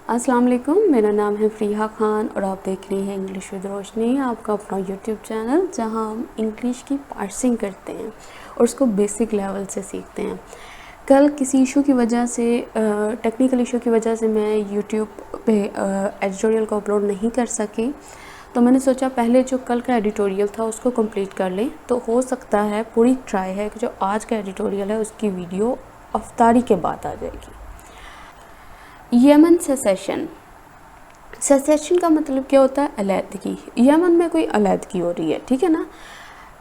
अस्सलाम वालेकुम, मेरा नाम है फ़रीहा खान और आप देख रहे हैं इंग्लिश विद रोशनी, आपका अपना यूट्यूब चैनल जहां हम इंग्लिश की पार्सिंग करते हैं और उसको बेसिक लेवल से सीखते हैं। कल किसी इशू की वजह से टेक्निकल इशू की वजह से मैं यूट्यूब पे एडिटोरियल को अपलोड नहीं कर सकी, तो मैंने सोचा पहले जो कल का एडिटोरियल था उसको कंप्लीट कर लें। तो हो सकता है, पूरी ट्राई है कि जो आज का एडिटोरियल है उसकी वीडियो अफ्तारी के बाद आ जाएगी। यमन सेसेशन का मतलब क्या होता है? अलहदगी। यमन में कोई अलहदगी हो रही है, ठीक है ना।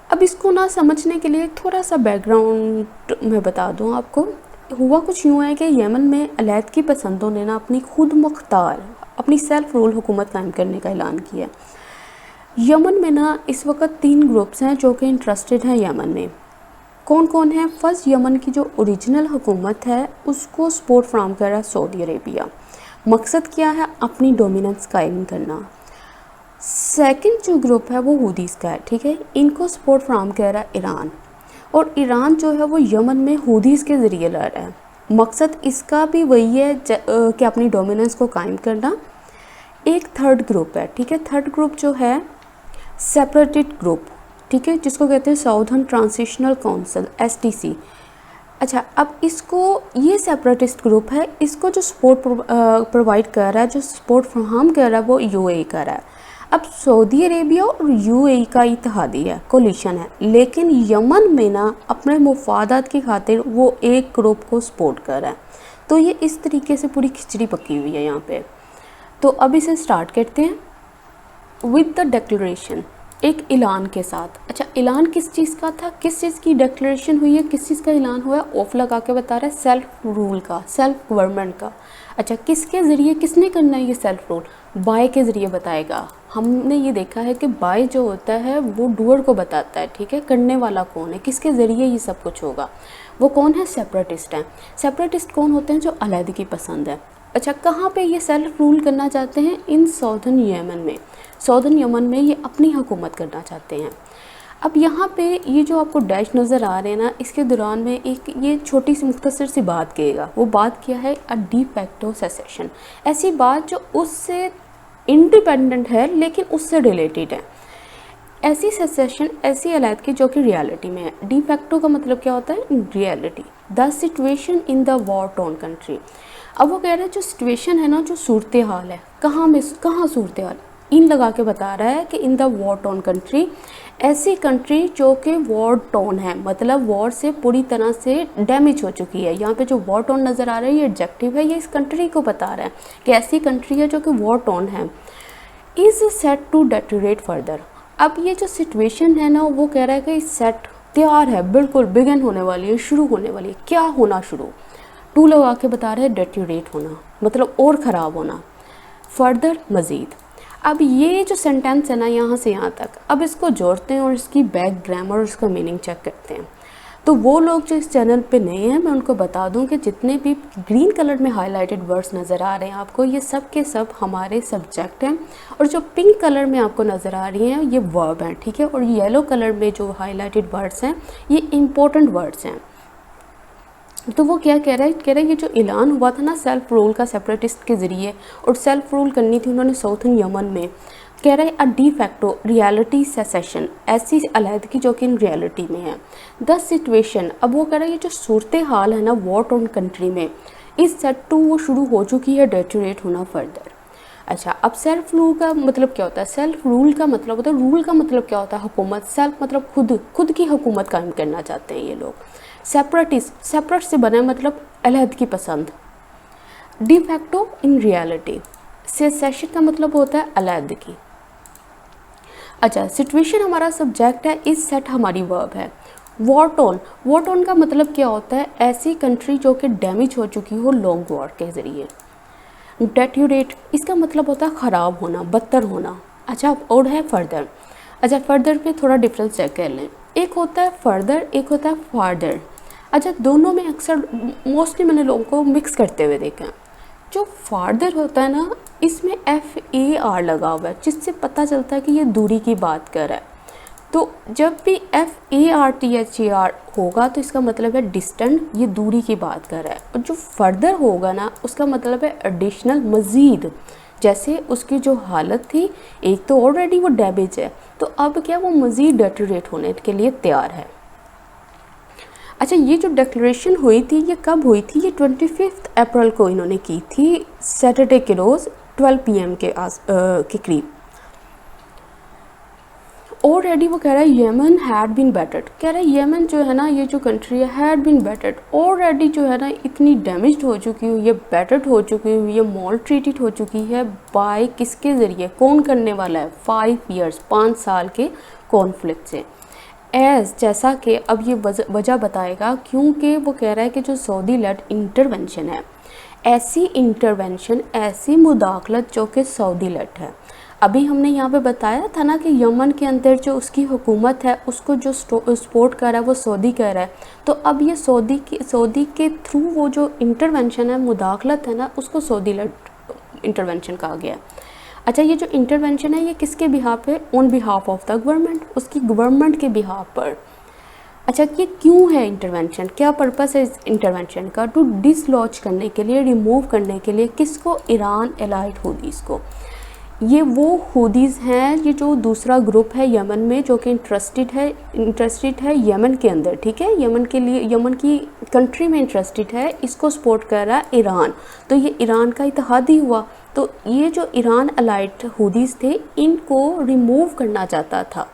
अब इसको ना समझने के लिए थोड़ा सा बैकग्राउंड मैं बता दूं आपको। हुआ कुछ यूँ है कि यमन में अलहदगी पसंदों ने ना अपनी खुद मुख्तार, अपनी सेल्फ रूल हुकूमत कायम करने का ऐलान किया। यमन में ना इस वक्त 3 ग्रुप्स हैं जो कि इंटरेस्टेड हैं यमन में। कौन कौन है? फर्स्ट, यमन की जो ओरिजिनल हुकूमत है उसको सपोर्ट फ्राहम कर रहा है सऊदी अरेबिया। मकसद क्या है? अपनी डोमिनेंस कायम करना। सेकंड जो ग्रुप है वो हूदीज़ का है, ठीक है। इनको सपोर्ट फ्राहम कर रहा है ईरान, और ईरान जो है वो यमन में हूदीज़ के ज़रिए लड़ रहा है। मकसद इसका भी वही है कि अपनी डोमिनेंस को कायम करना। एक थर्ड ग्रुप है, ठीक है। थर्ड ग्रुप जो है सेपरेटिस्ट ग्रुप, ठीक है, जिसको कहते हैं साउदर्न ट्रांजिशनल काउंसिल, STC। अच्छा, अब इसको, ये सेपरेटिस्ट ग्रुप है, इसको जो सपोर्ट प्रोवाइड कर रहा है, जो सपोर्ट फ्राहम कर रहा है वो UAE कर रहा है। अब सऊदी अरेबिया और UAE का इत्तेहादी है, कोलिशन है, लेकिन यमन में ना अपने मुफादात की खातिर वो एक ग्रुप को सपोर्ट कर रहा है। तो ये इस तरीके से पूरी खिचड़ी पकी हुई है यहाँ पे। तो अब इसे स्टार्ट करते हैं विद द डिक्लेरेशन, एक ऐलान के साथ। अच्छा, ऐलान किस चीज़ का था? किस चीज़ की डिक्लेरेशन हुई है? किस चीज़ का ऐलान हुआ है? ऑफ लगा के बता रहा है, सेल्फ रूल का, सेल्फ गवर्नमेंट का। अच्छा, किसके ज़रिए, किसने करना है ये सेल्फ रूल? बाय के ज़रिए बताएगा। हमने ये देखा है कि बाय जो होता है वो डूअर को बताता है, ठीक है। करने वाला कौन है, किसके ज़रिए ये सब कुछ होगा, वो कौन है? सेपरेटिस्ट हैं। सेपरेटिस्ट कौन होते हैं? जो अलहदगी पसंद है। अच्छा, कहाँ पे ये सेल्फ रूल करना चाहते हैं? इन सऊदर्न यमन में। सऊदर्न यमन में ये अपनी हुकूमत करना चाहते हैं। अब यहाँ पे ये जो आपको डैश नज़र आ रहे हैं ना, इसके दौरान में एक ये छोटी सी मुख्तसर सी बात कहेगा। वो बात क्या है? अ डी फैक्टो सेसेशन। ऐसी बात जो उससे इंडिपेंडेंट है लेकिन उससे रिलेटेड है। ऐसी सेसेशन, ऐसी अलहदगी जो कि रियलिटी में है। डी फैक्टो का मतलब क्या होता है? Reality. The situation in the war tone country. अब वो कह रहे हैं जो सिचुएशन है ना, जो सूरत हाल है, कहाँ सूरत हाल, इन लगा के बता रहा है कि in the war tone country, ऐसी कंट्री जो कि वॉर टोन है, मतलब वॉर से पूरी तरह से डैमेज हो चुकी है। यहाँ पे जो वॉर टोन नज़र आ रहा है ये एडजेक्टिव है, ये इस कंट्री को बता रहा है कि ऐसी कंट्री है जो कि वॉर टोन है। Is set to deteriorate further. अब ये जो सिचुएशन है ना, वो कह रहा है कि सेट, तैयार है, बिल्कुल बिगिन होने वाली है, शुरू होने वाली है। क्या होना शुरू? टू लगा के बता रहे हैं डेटोरेट होना, मतलब और ख़राब होना, फर्दर, मज़ीद। अब ये जो सेंटेंस है ना, यहाँ से यहाँ तक, अब इसको जोड़ते हैं और इसकी बैक ग्रामर और इसका मीनिंग चेक करते हैं। तो वो लोग जो इस चैनल पे नए हैं, मैं उनको बता दूं कि जितने भी ग्रीन कलर में हाईलाइटेड वर्ड्स नज़र आ रहे हैं आपको, ये सब के सब हमारे सब्जेक्ट हैं, और जो पिंक कलर में आपको नज़र आ रही हैं ये वर्ब हैं, ठीक है। और येलो कलर में जो हाईलाइटेड वर्ड्स हैं ये इम्पोर्टेंट वर्ड्स हैं। तो वो क्या कह रहा है? कह रहा है ये जो ऐलान हुआ था ना सेल्फ रूल का सेपरेटिस्ट के ज़रिए, और सेल्फ रूल करनी थी उन्होंने साउथर्न यमन में, कह रहा है अ डी फैक्टो रियलिटी सेसेशन, ऐसी अलहदगी जो कि इन रियलिटी में है। द सिचुएशन, अब वो कह रहा है ये जो सूरत हाल है ना वॉर टोन कंट्री में, इस सेट टू, वो शुरू हो चुकी है डेटोरेट होना फर्दर। अच्छा, अब सेल्फ रूल का मतलब क्या होता है? सेल्फ रूल का मतलब होता है, रूल का मतलब क्या होता है? हुकूमत। सेल्फ मतलब खुद की हुकूमत कायम करना चाहते हैं ये लोग। सेपरेटिस्ट, सेपरेट से बना है मतलब अलहदगी पसंद। De facto, in reality. Cessation का मतलब होता है अलहदगी। अच्छा, सिचुएशन हमारा सब्जेक्ट है, इस सेट हमारी वर्ब है। वॉर टोन, वॉर टोन का मतलब क्या होता है? ऐसी कंट्री जो कि डैमेज हो चुकी हो लॉन्ग वॉर के ज़रिए। डेटोरेट, इसका मतलब होता है ख़राब होना, बदतर होना। अच्छा, और है फर्दर। अच्छा, फर्दर पे थोड़ा डिफरेंस चेक कर लें। एक होता है फर्दर, एक होता है फार्दर। अच्छा, दोनों में अक्सर मोस्टली मैंने लोगों को मिक्स करते हुए देखा है। जो फार्दर होता है ना, इसमें FAR लगा हुआ है, जिससे पता चलता है कि ये दूरी की बात कर रहा है। तो जब भी FARTHER होगा तो इसका मतलब है डिस्टेंट, ये दूरी की बात कर रहा है। और जो फर्दर होगा ना उसका मतलब है एडिशनल, मज़ीद। जैसे उसकी जो हालत थी, एक तो ऑलरेडी वो डैमेज है, तो अब क्या वो मज़ीद डेटोरेट होने के लिए तैयार है। अच्छा, ये जो डिक्लेरेशन हुई थी ये कब हुई थी? ये 25 अप्रैल को इन्होंने की थी, सैटरडे के रोज़ 12 PM के करीब। ऑलरेडी वो कह रहा है यमन हैड बीन बैटर्ड, कह रहा है यमन जो है ना, ये जो कंट्री है, हैड बीन बैटर्ड, ऑलरेडी जो है ना इतनी डैमेज हो चुकी हुई है, बैटर्ड हो चुकी हुई है, मॉल ट्रीटेड हो चुकी है। बाय किसके ज़रिए? कौन करने वाला है? 5 ईयर्स, 5 साल के कॉन्फ्लिक्ट से। एज, जैसा कि अब ये वजह बताएगा, क्योंकि वो कह रहा है कि जो सऊदी लेड इंटरवेंशन है, ऐसी इंटरवेंशन, ऐसी मुदाखलत जो कि सऊदी लेड है। अभी हमने यहाँ पे बताया था ना कि यमन के अंदर जो उसकी हुकूमत है उसको जो सपोर्ट कर रहा है वो सऊदी कर रहा है। तो अब ये सऊदी के थ्रू वो जो इंटरवेंशन है, मुदाखलत है ना, उसको सऊदी लेड इंटरवेंशन कहा गया है। अच्छा, ये जो इंटरवेंशन है ये किसके बिहाफ पे? On behalf of the government, उसकी गवर्नमेंट के बिहाफ पर। अच्छा, ये क्यों है इंटरवेंशन? क्या पर्पस है इस इंटरवेंशन का? टू डिसलॉज करने के लिए, रिमूव करने के लिए। किसको? ईरान एलाइड हुदीज़ को। ये वो हुदीज़ हैं, ये जो दूसरा ग्रुप है यमन में जो कि इंटरेस्टेड है यमन के अंदर, ठीक है, यमन के लिए, यमन की कंट्री में इंटरेस्टेड है, इसको सपोर्ट कर रहा है ईरान। तो ये ईरान का इत्तेहादी हुआ। तो ये जो ईरान अलाइड हुदीज़ थे इनको रिमूव करना चाहता था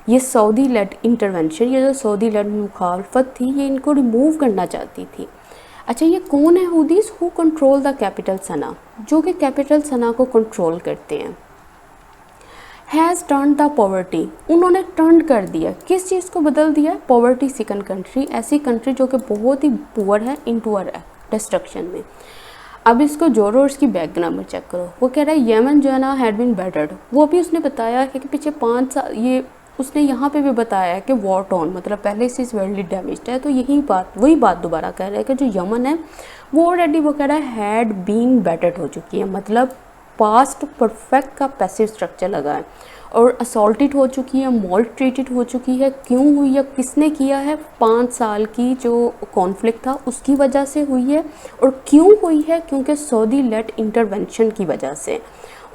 ये सऊदी लेड इंटरवेंशन, ये जो सऊदी लेड मुखालफत थी, ये इनको रिमूव करना चाहती थी। अच्छा, ये कौन है हुदीज़? हु कंट्रोल द कैपिटल सना, जो कि कैपिटल सना को कंट्रोल करते हैं। हैज़ टर्न द पॉवर्टी, उन्होंने टर्न कर दिया, किस चीज़ को बदल दिया? पॉवर्टी सिकन कंट्री, ऐसी कंट्री जो कि बहुत ही पुअर है, इनटू अ डिस्ट्रक्शन में। अब इसको जोड़ो और इसकी बैकग्राउंड चेक करो। वो कह रहा है यमन जो है ना हैड बीन बैटर्ड, वो भी उसने बताया है कि पीछे 5 साल, ये उसने यहाँ पे भी बताया है कि वॉर टॉन, मतलब पहले से सेवरली डैमेज्ड है। तो वही बात दोबारा कह रहा है कि जो यमन है वो ऑलरेडी, वो कह रहा है हैड बीन बैटर्ड हो चुकी है, मतलब पास्ट परफेक्ट का पैसिव स्ट्रक्चर लगा है, और असॉल्टेड हो चुकी है, मॉल ट्रीटेड हो चुकी है। क्यों हुई है? किसने किया है? 5 साल की जो कॉन्फ्लिक्ट था उसकी वजह से हुई है। और क्यों हुई है? क्योंकि सऊदी लेड इंटरवेंशन की वजह से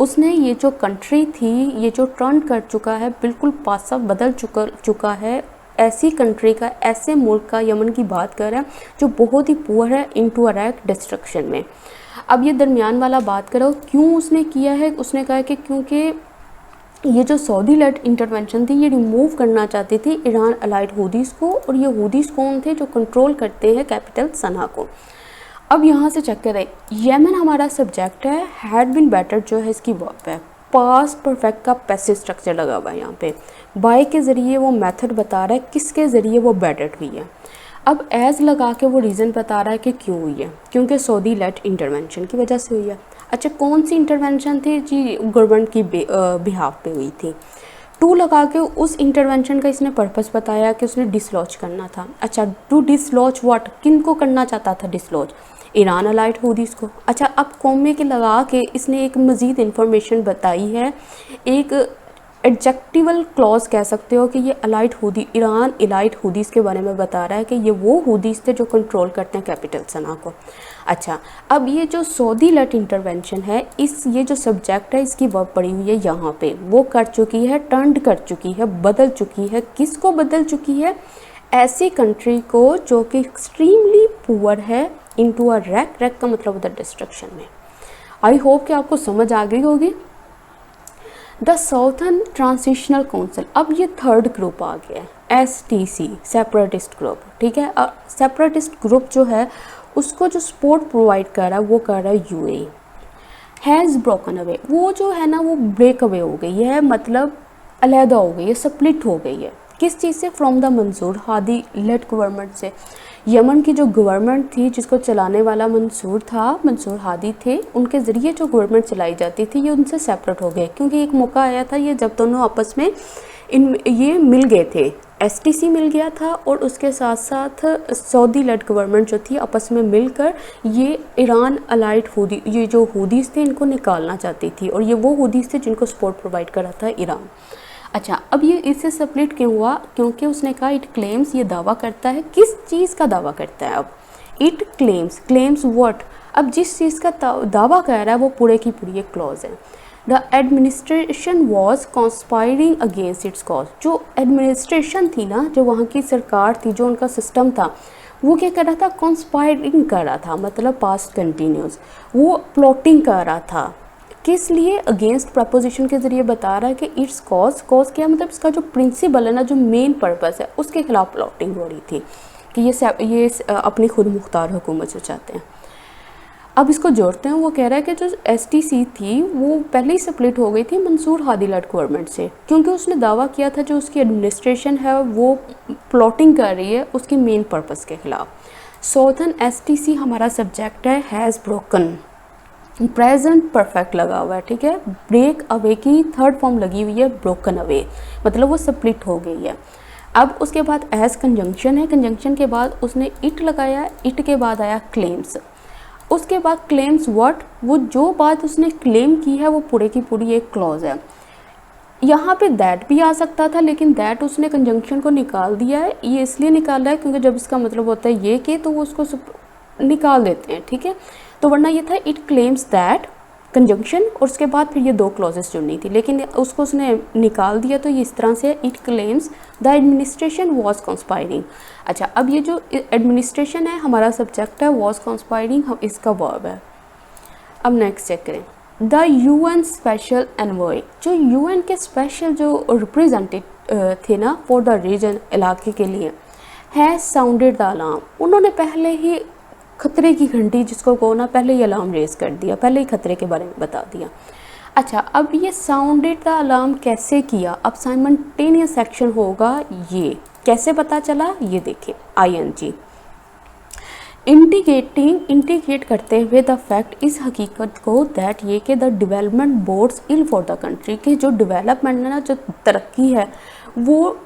उसने ये जो कंट्री थी, ये जो टर्न कर चुका है, बिल्कुल पासा बदल चुका है। ऐसी कंट्री का, ऐसे मुल्क का, यमन की बात कर रहा है जो बहुत ही पुअर है, इनटू अरैक डिस्ट्रक्शन में। अब ये दरमियान वाला बात करो, क्यों उसने किया है? उसने कहा कि क्योंकि ये जो सऊदी लेड इंटरवेंशन थी ये रिमूव करना चाहती थी ईरान अलाइड हुदीज़ को। और ये हुदीज़ कौन थे? जो कंट्रोल करते हैं कैपिटल सना को। अब यहाँ से चेक करें, यमन हमारा सब्जेक्ट है, हैड बिन बैटर जो है इसकी वर्ब है, पास्ट परफेक्ट का पैसिव स्ट्रक्चर लगा हुआ है यहाँ पे। बाय के ज़रिए वो मेथड बता रहा है किसके ज़रिए वो बैटर्ड हुई है। अब एज लगा के वो रीज़न बता रहा है कि क्यों हुई है, क्योंकि सऊदी लेड इंटरवेंशन की वजह से हुई है। अच्छा, कौन सी इंटरवेंशन थी जी? गवर्नमेंट की बिहाफ पे हुई थी। टू लगा के उस इंटरवेंशन का इसने पर्पस बताया कि उसने डिसलॉज करना था। अच्छा, टू डिसलॉज व्हाट, किन को करना चाहता था डिसलॉज? ईरान अलाइड हुदीज़ को। अच्छा, अब कौमे के लगा के इसने एक मज़ीद इन्फॉर्मेशन बताई है, एक एडजेक्टिवल क्लॉज कह सकते हो कि ये अलाइड हुदी, ईरान अलाइड हुदीज़ के बारे में बता रहा है कि ये वो हुदीज़ थे जो कंट्रोल करते हैं कैपिटल सना को। अच्छा, अब ये जो सऊदी लेड इंटरवेंशन है, ये जो सब्जेक्ट है इसकी वर्ब पड़ी हुई है यहाँ पे, वो कर चुकी है, टर्न कर चुकी है, बदल चुकी है। किसको बदल चुकी है? ऐसी कंट्री को जो कि एक्सट्रीमली पुअर है, इनटू अ रैक का मतलब होता है डिस्ट्रक्शन में। आई होप कि आपको समझ आ गई होगी। द साउथर्न ट्रांजिशनल काउंसिल, अब ये थर्ड ग्रुप आ गया है, STC सेपरेटिस्ट ग्रुप, ठीक है। सेपरेटिस्ट ग्रुप जो है उसको जो सपोर्ट प्रोवाइड कर रहा है वो कर रहा है UAE। हैज़ ब्रोकन अवे, वो जो है ना वो ब्रेक अवे हो गई है, मतलब अलहदा हो गई है, स्प्लिट हो गई है। किस चीज़ से? From the Mansour Hadi led government से। यमन की जो गवर्नमेंट थी जिसको चलाने वाला मंसूर हादी थे, उनके ज़रिए जो गवर्नमेंट चलाई जाती थी ये उनसे सेपरेट हो गए, क्योंकि एक मौका आया था ये जब दोनों आपस में ये मिल गए थे। STC मिल गया था और उसके साथ साथ सऊदी लेड गवर्नमेंट जो थी आपस में मिलकर ये ईरान अलाइड हुदी, ये जो हुदीज़ थे इनको निकालना चाहती थी, और ये वो हुदीज़ थे जिनको सपोर्ट प्रोवाइड कर रहा था ईरान। अच्छा, अब ये इससे स्प्लिट क्यों हुआ? क्योंकि उसने कहा इट क्लेम्स, ये दावा करता है। किस चीज़ का दावा करता है? अब इट क्लेम्स व्हाट? अब जिस चीज़ का दावा कर रहा है वो पूरे की पूरी एक क्लॉज है। The administration was conspiring against it's cause. जो एडमिनिस्ट्रेशन थी ना, जो वहाँ की सरकार थी, जो उनका सिस्टम था, वो क्या कर रहा था? कॉन्स्पायरिंग कर रहा था, मतलब पास्ट कंटिन्यूस, वो प्लॉटिंग कर रहा था। किस लिए? अगेंस्ट प्रपोजिशन के ज़रिए बता रहा है कि इट्स कॉज क्या मतलब इसका जो प्रिंसिपल है ना, जो मेन पर्पस है, उसके खिलाफ प्लॉटिंग हो रही थी कि ये अपनी खुद मुख्तार हुकूमत से चाहते हैं। अब इसको जोड़ते हैं। वो कह रहा है कि जो STC थी वो पहले ही स्प्लिट हो गई थी मंसूर हादी लड गवर्नमेंट से, क्योंकि उसने दावा किया था जो उसकी एडमिनिस्ट्रेशन है वो प्लॉटिंग कर रही है उसकी मेन पर्पस के खिलाफ। सॉर्थन STC हमारा सब्जेक्ट है, हैज़ ब्रोकन, प्रेजेंट परफेक्ट लगा हुआ है, ठीक है। ब्रेक अवे की थर्ड फॉर्म लगी हुई है, ब्रोकन अवे, मतलब वो स्प्लिट हो गई है। अब उसके बाद एज कंजंक्शन है, कंजंक्शन के बाद उसने इट लगाया, इट के बाद आया क्लेम्स, उसके बाद क्लेम्स व्हाट? वो जो बात उसने क्लेम की है वो पूरे की पूरी एक क्लॉज है। यहाँ पे दैट भी आ सकता था, लेकिन दैट उसने कंजंक्शन को निकाल दिया है। ये इसलिए निकाला है क्योंकि जब इसका मतलब होता है ये कि, तो वो उसको निकाल देते हैं, ठीक है। तो वरना ये था इट क्लेम्स दैट कंजंक्शन, और उसके बाद फिर ये दो क्लॉजेस जुड़नी थी, लेकिन उसको उसने निकाल दिया, तो ये इस तरह से it claims the administration was conspiring. अच्छा, अब ये जो एडमिनिस्ट्रेशन है हमारा सब्जेक्ट है, वॉज कॉन्स्पायरिंग इसका वर्ब है। अब नेक्स्ट चेक करें। द UN स्पेशल एनवॉय, जो UN के स्पेशल जो रिप्रेजेंटेटिव थे ना फॉर द रीजन, इलाके के लिए, है साउंडेड द अलार्म, उन्होंने पहले ही खतरे की घंटी जिसको कहो ना, पहले ही अलार्म रेज कर दिया, पहले ही खतरे के बारे में बता दिया। अच्छा, अब ये साउंडेड द अलार्म कैसे किया? अब साइमल्टेनियस एक्शन होगा, ये कैसे पता चला? ये देखिए, ING इंडिकेट करते हुए द फैक्ट, इस हकीकत को, दैट ये कि the development bodes ill for the country, कि जो डेवलपमेंट है ना, जो तरक्की है वो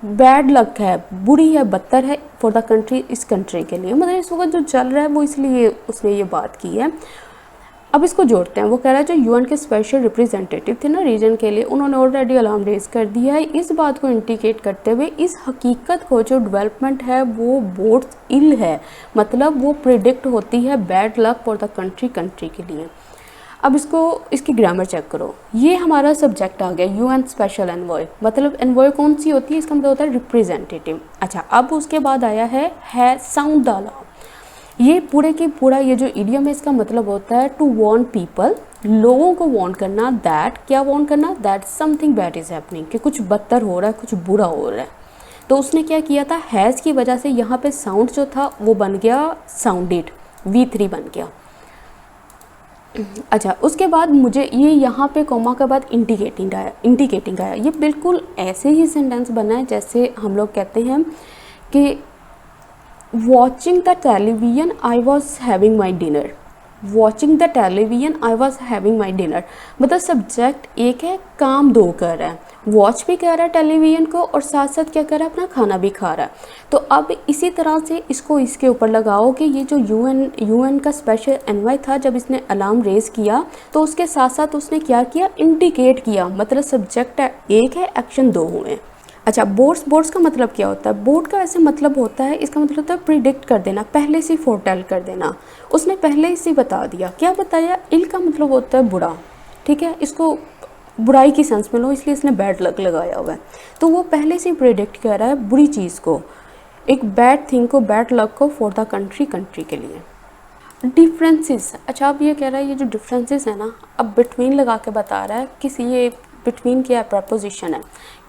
बैड लक है, बुरी है, बदतर है फॉर द कंट्री, इस कंट्री के लिए, मतलब इस वक्त जो चल रहा है वो, इसलिए उसने ये बात की है। अब इसको जोड़ते हैं। वो कह रहा है जो UN के स्पेशल रिप्रेजेंटेटिव थे ना रीजन के लिए, उन्होंने ऑलरेडी अलार्म रेज कर दिया है, इस बात को इंडिकेट करते हुए इस हकीकत को, जो डेवलपमेंट है वो बोर्ड्स इल है, मतलब वो प्रिडिक्ट होती है bad luck for the country के लिए। अब इसकी ग्रामर चेक करो। ये हमारा सब्जेक्ट आ गया UN स्पेशल एनवॉय, मतलब एनवॉय कौन सी होती है? इसका मतलब होता है रिप्रेजेंटेटिव। अच्छा, अब उसके बाद आया है साउंड द अलार्म। ये पूरे की पूरा ये जो इडियम है इसका मतलब होता है टू वार्न पीपल, लोगों को वार्न करना। दैट, क्या वार्न करना? That something bad is happening, कि कुछ बदतर हो रहा है, कुछ बुरा हो रहा है। तो उसने क्या किया था? हैज़ की वजह से यहाँ पे साउंड जो था वो बन गया साउंडेड, V3 बन गया। अच्छा, उसके बाद मुझे ये यहाँ पे कॉमा के बाद इंडिकेटिंग आया। ये बिल्कुल ऐसे ही सेंटेंस बना है जैसे हम लोग कहते हैं कि watching the television I was having my dinner, watching the television I was having my dinner, मतलब सब्जेक्ट एक है, काम दो कर रहा है, वॉच भी कर रहा है टेलीविजन को और साथ साथ क्या कर रहा है? अपना खाना भी खा रहा है। तो अब इसी तरह से इसको इसके ऊपर लगाओ कि ये जो UN का स्पेशल एनवाई था, जब इसने अलार्म रेज किया तो उसके साथ साथ उसने क्या किया? इंडिकेट किया, मतलब सब्जेक्ट एक है, एक्शन दो हुए। अच्छा, बोर्ड्स का मतलब क्या होता है? बोर्ड का ऐसे मतलब होता है, इसका मतलब होता है प्रिडिक्ट कर देना, पहले से फोरटेल कर देना। उसने पहले से बता दिया। क्या बताया? इल का मतलब होता है बुरा, ठीक है, इसको बुराई की सेंस में लो, इसलिए इसने बैड लक लगाया हुआ है। तो वो पहले से प्रिडिक्ट कर रहा है बुरी चीज़ को, एक बैड थिंग को, बैड लक को फॉर द कंट्री के लिए। डिफरेंसेस। अच्छा, अब ये कह रहा है ये जो डिफरेंसेस है ना, अब बिटवीन लगा के बता रहा है, किसी ये बिटवीन क्या प्रपोजिशन है,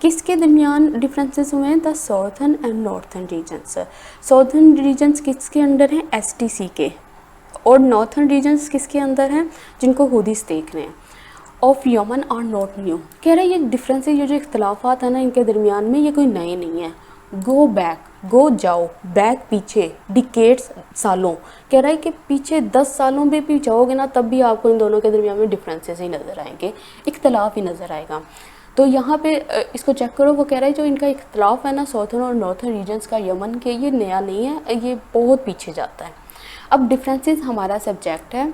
किसके दरमियान डिफरेंसेस हुए हैं? The southern and northern regions. Southern regions किसके अंडर हैं? STC के, और नॉर्थर्न रीजन्स किसके अंदर हैं? जिनको हूदीस देख रहे हैं। Of Yemen are not new. कह रहे हैं ये डिफरेंसेस, ये जो इख्तलाफात है ना इनके दरमियान में, ये कोई नए नहीं है। गो बैक, गो जाओ, बैक पीछे, डिकेड्स सालों। कह रहा है कि पीछे 10 सालों में भी जाओगे ना तब भी आपको इन दोनों के दरमियान में डिफरेंसेस ही नज़र आएंगे, इख्तलाफ ही नज़र आएगा। तो यहाँ पे इसको चेक करो। वो कह रहा है जो इनका इख्तलाफ है ना साउथर्न और नॉर्थर्न रीजन्स का यमन के, ये नया नहीं है, ये बहुत पीछे जाता है। अब डिफरेंसेस हमारा सब्जेक्ट है,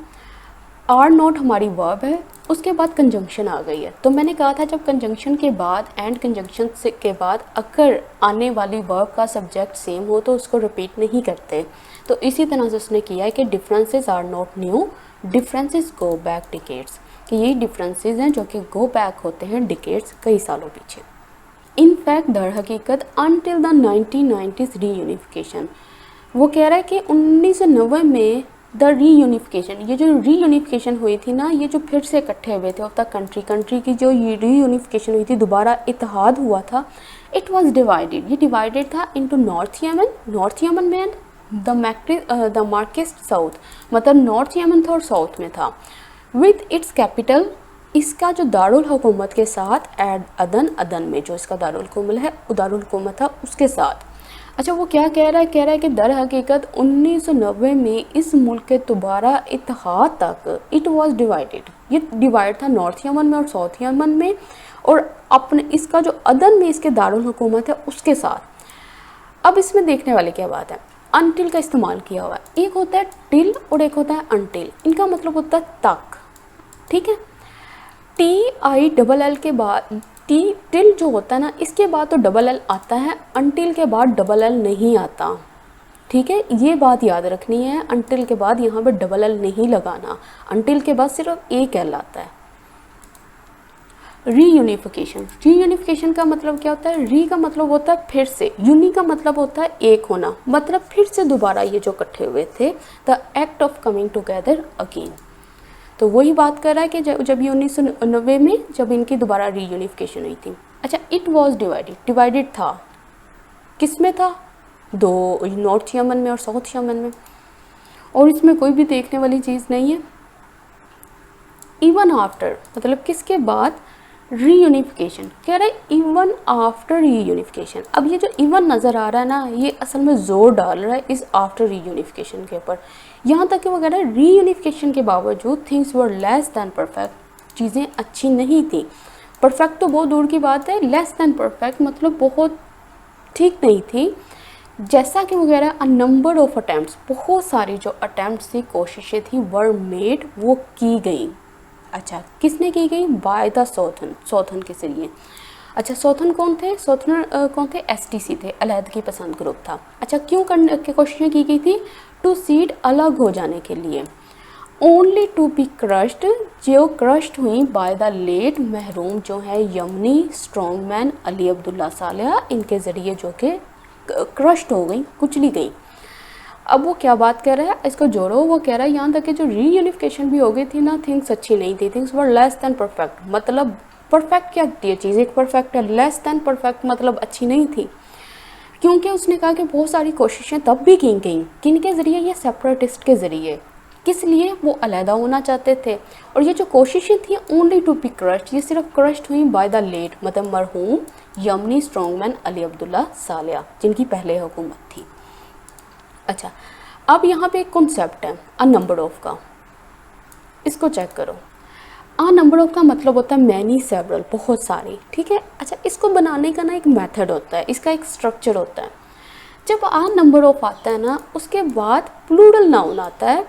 आर नॉट हमारी वर्ब है, उसके बाद कंजंक्शन आ गई है। तो मैंने कहा था जब कंजंक्शन के बाद एंड कंजंक्शन से के बाद अगर आने वाली वर्ब का सब्जेक्ट सेम हो तो उसको रिपीट नहीं करते। तो इसी तरह से उसने किया है कि differences are not new, differences go back decades, कि यही डिफरेंसेस हैं जो कि गो बैक होते हैं डिकेड्स, कई सालों पीछे। इन फैक्ट दर हकीकत अनटिल द 1990s रीयूनिफिकेशन, वो कह रहा है कि 1990 में द रीयूनिफिकेशन, ये जो रीयूनिफिकेशन हुई थी ना, ये जो फिर से इकट्ठे हुए थे ऑफ द कंट्री की जो ये रीयूनिफिकेशन हुई थी, दोबारा इत्तेहाद हुआ था, इट वाज डिवाइडेड, ये डिवाइडेड था इनटू नॉर्थ यमन में द मार्केस्ट साउथ, मतलब नॉर्थ यमन था और साउथ में था, विद इट्स कैपिटल, इसका जो दारुल हुकूमत के साथ एड अदन में जो इसका दारुल हुकूमत था उसके साथ। अच्छा, वो क्या कह रहा है कि दर हकीकत 1990 में इस मुल्क के दोबारा इत्तेहाद तक इट वाज डिवाइडेड, ये डिवाइड था नॉर्थ यमन में और साउथ यमन में, और अपने इसका जो अदन में इसके दारुल हुकूमत है उसके साथ। अब इसमें देखने वाली क्या बात है, अनटिल का इस्तेमाल किया हुआ है, एक होता है टिल और एक होता है अनटिल, इनका मतलब होता है तक, ठीक है। TILL के बाद टिल जो होता है ना, इसके बाद तो डबल एल आता है, अनटिल के बाद डबल एल नहीं आता, ठीक है, ये बात याद रखनी है। अनटिल के बाद यहाँ पे डबल एल नहीं लगाना, अनटिल के बाद सिर्फ एक एल आता है। रीयूनिफिकेशन का मतलब क्या होता है, री का मतलब होता है फिर से, यूनी का मतलब होता है एक होना, मतलब फिर से दोबारा ये जो इकट्ठे हुए थे, the act of coming together again. तो वही बात कर रहा है कि जब 1990 में जब इनकी दोबारा रीयूनिफिकेशन हुई थी। अच्छा, इट वॉज डिवाइडेड था, किस में था, दो, नॉर्थ यमन में और साउथ यमन में, और इसमें कोई भी देखने वाली चीज़ नहीं है। इवन आफ्टर मतलब किसके बाद, रीयूनिफिकेशन, कह रहा है इवन आफ्टर रीयूनिफिकेशन। अब ये जो इवन नज़र आ रहा है ना, ये असल में जोर डाल रहा है इस आफ्टर रीयूनिफिकेशन के ऊपर। यहाँ तक कि वो कह रहा है रीयूनिफिकेशन के बावजूद things were less than perfect, चीज़ें अच्छी नहीं थी। परफेक्ट तो बहुत दूर की बात है, लेस दैन परफेक्ट मतलब बहुत ठीक नहीं थी। जैसा कि वो कह रहा है, अ नंबर ऑफ अटैम्प्ट्स, बहुत सारी जो अटैम्प्ट्स थी, कोशिशें थी, वर मेड, वो की गई। अच्छा, किसने की गई, बाय द सौथन के जरिए। अच्छा, सौथन कौन थे, कौन थे, STC थे, अलहदगी पसंद ग्रुप था। अच्छा, क्यों करने की कोशिशें की गई थी, टू सीड, अलग हो जाने के लिए, ओनली टू बी क्रश्ड, जो क्रश्ड हुई बाय द लेट महरूम जो है यमनी स्ट्रॉन्ग मैन अली अब्दुल्ला सालेह, इनके ज़रिए जो कि क्रश्ड हो गई, कुचली गई। अब वो क्या बात कर रहा है, इसको जोड़ो, वो कह रहा है यहाँ तक कि जो रीयूनिफिकेशन भी हो गई थी ना, थिंग्स अच्छी नहीं थी, things were less than perfect, मतलब परफेक्ट क्या होती है चीज़, एक परफेक्ट है, लेस दैन परफेक्ट मतलब अच्छी नहीं थी। क्योंकि उसने कहा कि बहुत सारी कोशिशें तब भी की गई, किन के ज़रिए, ये सेपरेटिस्ट के ज़रिए, किस लिए, वो अलहदा होना चाहते थे। और ये जो कोशिशें थी ओनली टू बी क्रश्ड, ये सिर्फ क्रश्ड हुई बाय द लेट, मतलब मरहूम यमनी स्ट्रॉन्गमैन अली अब्दुल्ला सालेह, जिनकी पहले हुकूमत थी। अच्छा, अब यहाँ पे एक कॉन्सेप्ट है अ नंबर ऑफ का, इसको चेक करो। अ नंबर ऑफ का मतलब होता है मैनी, सेवरल, बहुत सारी, ठीक है। अच्छा, इसको बनाने का ना एक मेथड होता है, इसका एक स्ट्रक्चर होता है। जब अ नंबर ऑफ आता है ना, उसके बाद प्लूरल नाउन आता है,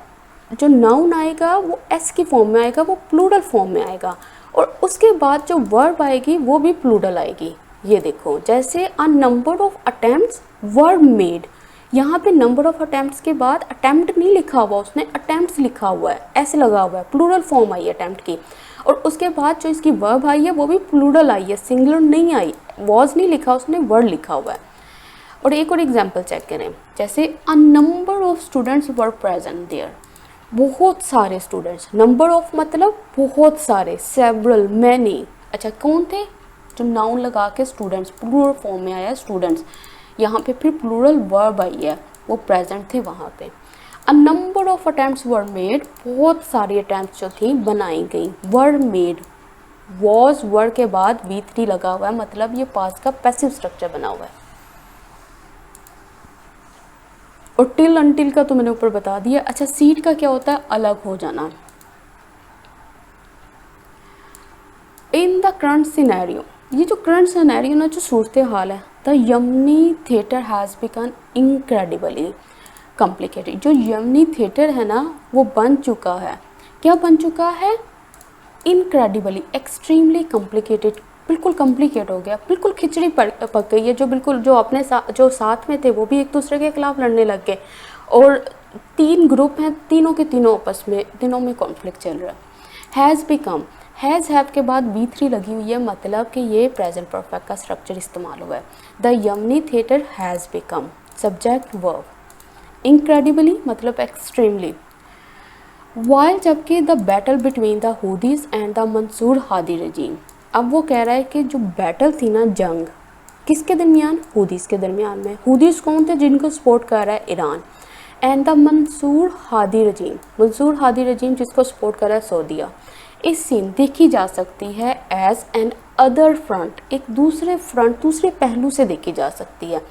जो नाउन आएगा वो एस की फॉर्म में आएगा, वो प्लूरल फॉर्म में आएगा, और उसके बाद जो वर्ब आएगी वो भी प्लूरल आएगी। ये देखो, जैसे a number of attempts verb made, यहाँ पे नंबर ऑफ अटेम्प्ट्स के बाद अटेम्प्ट नहीं लिखा हुआ, उसने अटेम्प्ट्स लिखा हुआ है, ऐसे लगा हुआ है, प्लूरल फॉर्म आई है अटेम्प्ट की, और उसके बाद जो इसकी वर्ब आई है वो भी प्लूरल आई है, सिंगुलर नहीं आई, वॉज नहीं लिखा, उसने वर्ड लिखा हुआ है। और एक और एग्जांपल चेक करें, जैसे a number of students were present there, बहुत सारे स्टूडेंट्स, नंबर ऑफ मतलब बहुत सारे, सेवरल, मैनी। अच्छा, कौन थे, जो नाउन लगा के स्टूडेंट्स, प्लूरल फॉर्म में आया स्टूडेंट्स, यहाँ पे फिर प्लूरल वर्ब आई है, वो प्रेजेंट थे वहाँ पे। अ number of attempts were made, बहुत सारी अटैम्प्ट्स जो थी बनाई गई, वर मेड, वॉज वर्ड के बाद V3 लगा हुआ है, मतलब ये पास्ट का पैसिव स्ट्रक्चर बना हुआ है। और टिल अनटिल का तो मैंने ऊपर बता दिया। अच्छा, सीड का क्या होता है, अलग हो जाना। इन द करंट सिनेरियो, ये जो करंट सिनेरियो ना, जो सूरत हाल है, the Yemeni theatre has become incredibly complicated, जो यमनी थिएटर है ना वो बन चुका है, क्या बन चुका है, इनक्रेडिबली, एक्सट्रीमली कॉम्प्लिकेटेड, बिल्कुल कॉम्प्लिकेट हो गया, बिल्कुल खिचड़ी पक गई है, जो बिल्कुल जो अपने जो साथ में थे वो भी एक दूसरे के खिलाफ लड़ने लग गए, और 3 ग्रुप हैं, तीनों के तीनों आपस में तीनों में कॉन्फ्लिक्ट चल रहा है। हैज़ बिकम, हैज़ हैव के बाद V3 लगी हुई है, मतलब कि ये प्रेजेंट परफेक्ट का स्ट्रक्चर इस्तेमाल हुआ है। The Yemeni theatre has become, subject verb. Incredibly मतलब एक्सट्रीमली। वाइल, जबकि the battle between the Houthis and the Mansour Hadi regime, अब वो कह रहा है कि जो बैटल थी ना, जंग किसके दरमियान, हुदीज़ के दरमियान में। हुदीज़ कौन थे, जिनको सपोर्ट कर रहा है Iran, and the Mansour Hadi regime, Mansour Hadi regime जिसको सपोर्ट कर रहा है सऊदीया। इस सीन देखी जा सकती है एज एन अदर फ्रंट, एक दूसरे फ्रंट, दूसरे पहलू से देखी जा सकती है।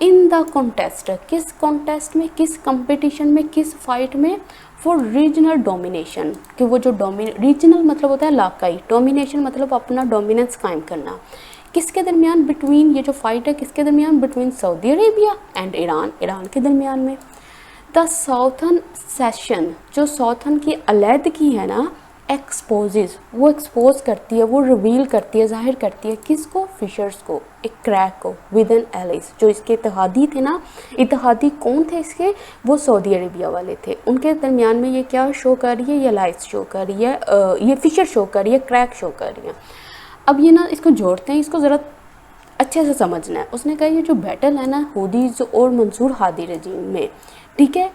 इन द कॉन्टेस्ट, किस कॉन्टेस्ट में, किस कंपटीशन में, किस फाइट में, फॉर रीजनल डोमिनेशन, कि वो जो रीजनल मतलब होता है इलाकाई, डोमिनेशन मतलब अपना डोमिनेंस कायम करना। किसके दरमियान, बिटवीन, ये जो फाइट है किसके दरमियान, between Saudi Arabia and Iran, Iran के दरमियान में। द साउथर्न सेशन, जो साउथर्न की अलहदगी है ना, एक्सपोजेज, वो एक्सपोज करती है, वो रिवील करती है, जाहिर करती है किसको, फिशर्स को, एक क्रैक को, विद एन एलिस, जो इसके इत्तेहादी थे ना, इत्तेहादी कौन थे इसके, वो सऊदी अरेबिया वाले थे, उनके दरमियान में ये क्या शो कर रही है, ये लाइस शो कर रही है, ये फिशर शो कर रही है, क्रैक शो कर रही है। अब ये ना इसको जोड़ते हैं, इसको ज़रा अच्छे से समझना है। उसने कहा ये जो बैटल है ना हुदीज़ और मंसूर हादी रजीम में, ठीक है,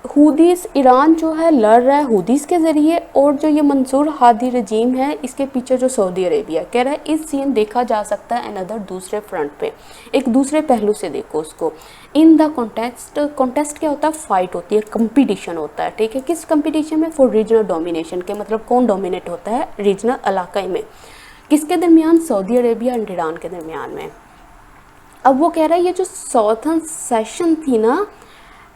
हुदीस ईरान जो है लड़ रहा है हुदीस के ज़रिए, और जो ये मंसूर हादी रजीम है इसके पीछे जो सऊदी अरेबिया, कह रहा है इस सीन देखा जा सकता है अनदर दूसरे फ्रंट पे, एक दूसरे पहलू से देखो उसको। इन द कॉन्टेस्ट, कॉन्टेस्ट क्या होता है, फाइट होती है, कंपटीशन होता है, ठीक है, किस कंपटीशन में, फॉर रीजनल डोमिनेशन के, मतलब कौन डोमिनेट होता है रीजनल इलाके में, किसके दरमियान, सऊदी अरेबिया एंड ईरान के दरमियान में। अब वो कह रहा है ये जो साउथर्न सेशन थी ना,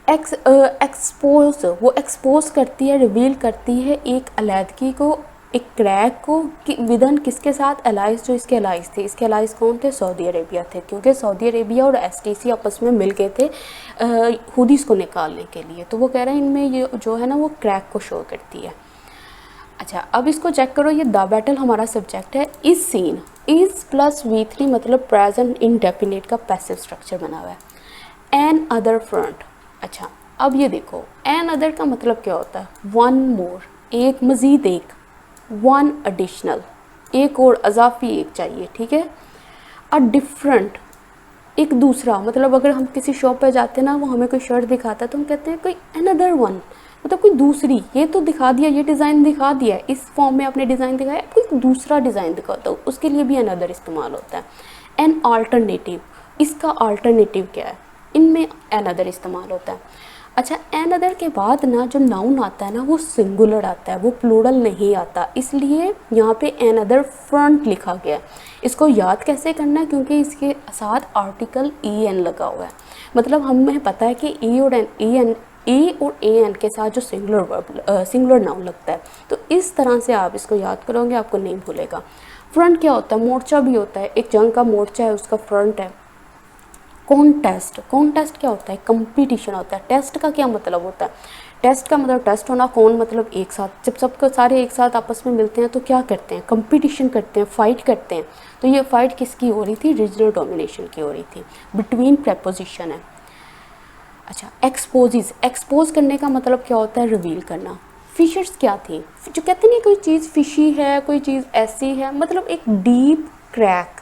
एक्सपोज, वो एक्सपोज करती है, रिवील करती है एक अलहदगी को, एक क्रैक को, कि विदन किसके साथ, अलाइज, जो इसके अलाइज थे, इसके अलाइज कौन थे, सऊदी अरेबिया थे, क्योंकि सऊदी अरेबिया और STC आपस में मिल गए थे हुदीस को निकालने के लिए। तो वो कह रहे हैं इनमें ये जो है ना वो क्रैक को शो करती है। अच्छा, अब इसको चेक करो, ये द बैटल हमारा सब्जेक्ट है। इस सीन इज प्लस V3 मतलब प्रेजेंट इंडेफिनिट का पैसिव स्ट्रक्चर बना हुआ है। एन अदर फ्रंट, अच्छा अब ये देखो एन अदर का मतलब क्या होता है, वन मोर, एक मज़ीद एक, वन एडिशनल, एक और अजाफी एक चाहिए, ठीक है। अ डिफरेंट, एक दूसरा, मतलब अगर हम किसी शॉप पे जाते हैं ना, वो हमें कोई शर्ट दिखाता है तो हम कहते हैं कोई अनदर वन, मतलब कोई दूसरी, ये तो दिखा दिया, ये डिज़ाइन दिखा दिया, इस फॉर्म में आपने डिज़ाइन दिखाया, कोई दूसरा डिज़ाइन दिखाता हो, उसके लिए भी अनदर इस्तेमाल होता है। एन अल्टरनेटिव, इसका अल्टरनेटिव क्या है, इनमें अनदर इस्तेमाल होता है। अच्छा, अनदर के बाद ना जो नाउन आता है ना वो सिंगुलर आता है, वो प्लूरल नहीं आता, इसलिए यहाँ पे अनदर फ्रंट लिखा गया है। इसको याद कैसे करना है, क्योंकि इसके साथ आर्टिकल EN लगा हुआ है, मतलब हमें पता है कि E और AN के साथ जो सिंगुलर नाउन लगता है, तो इस तरह से आप इसको याद करोगे, आपको नहीं भूलेगा। फ्रंट क्या होता है, मोर्चा भी होता है, एक जंग का मोर्चा है उसका फ्रंट है। कॉन्टेस्ट, कॉन्टेस्ट क्या होता है, कंपटीशन होता है। टेस्ट का क्या मतलब होता है, टेस्ट का मतलब टेस्ट होना, कौन मतलब एक साथ, जब सबको सारे एक साथ आपस में मिलते हैं तो क्या करते हैं, कंपटीशन करते हैं, फाइट करते हैं। तो ये फाइट किसकी हो रही थी, रीजनल डोमिनेशन की हो रही थी, बिटवीन प्रेपोजिशन है। अच्छा, एक्सपोजिज, एक्सपोज करने का मतलब क्या होता है, रिवील करना। फिशर्स क्या थी, जो कहते नहीं कोई चीज़ फिशी है, कोई चीज़ ऐसी है, मतलब एक डीप क्रैक,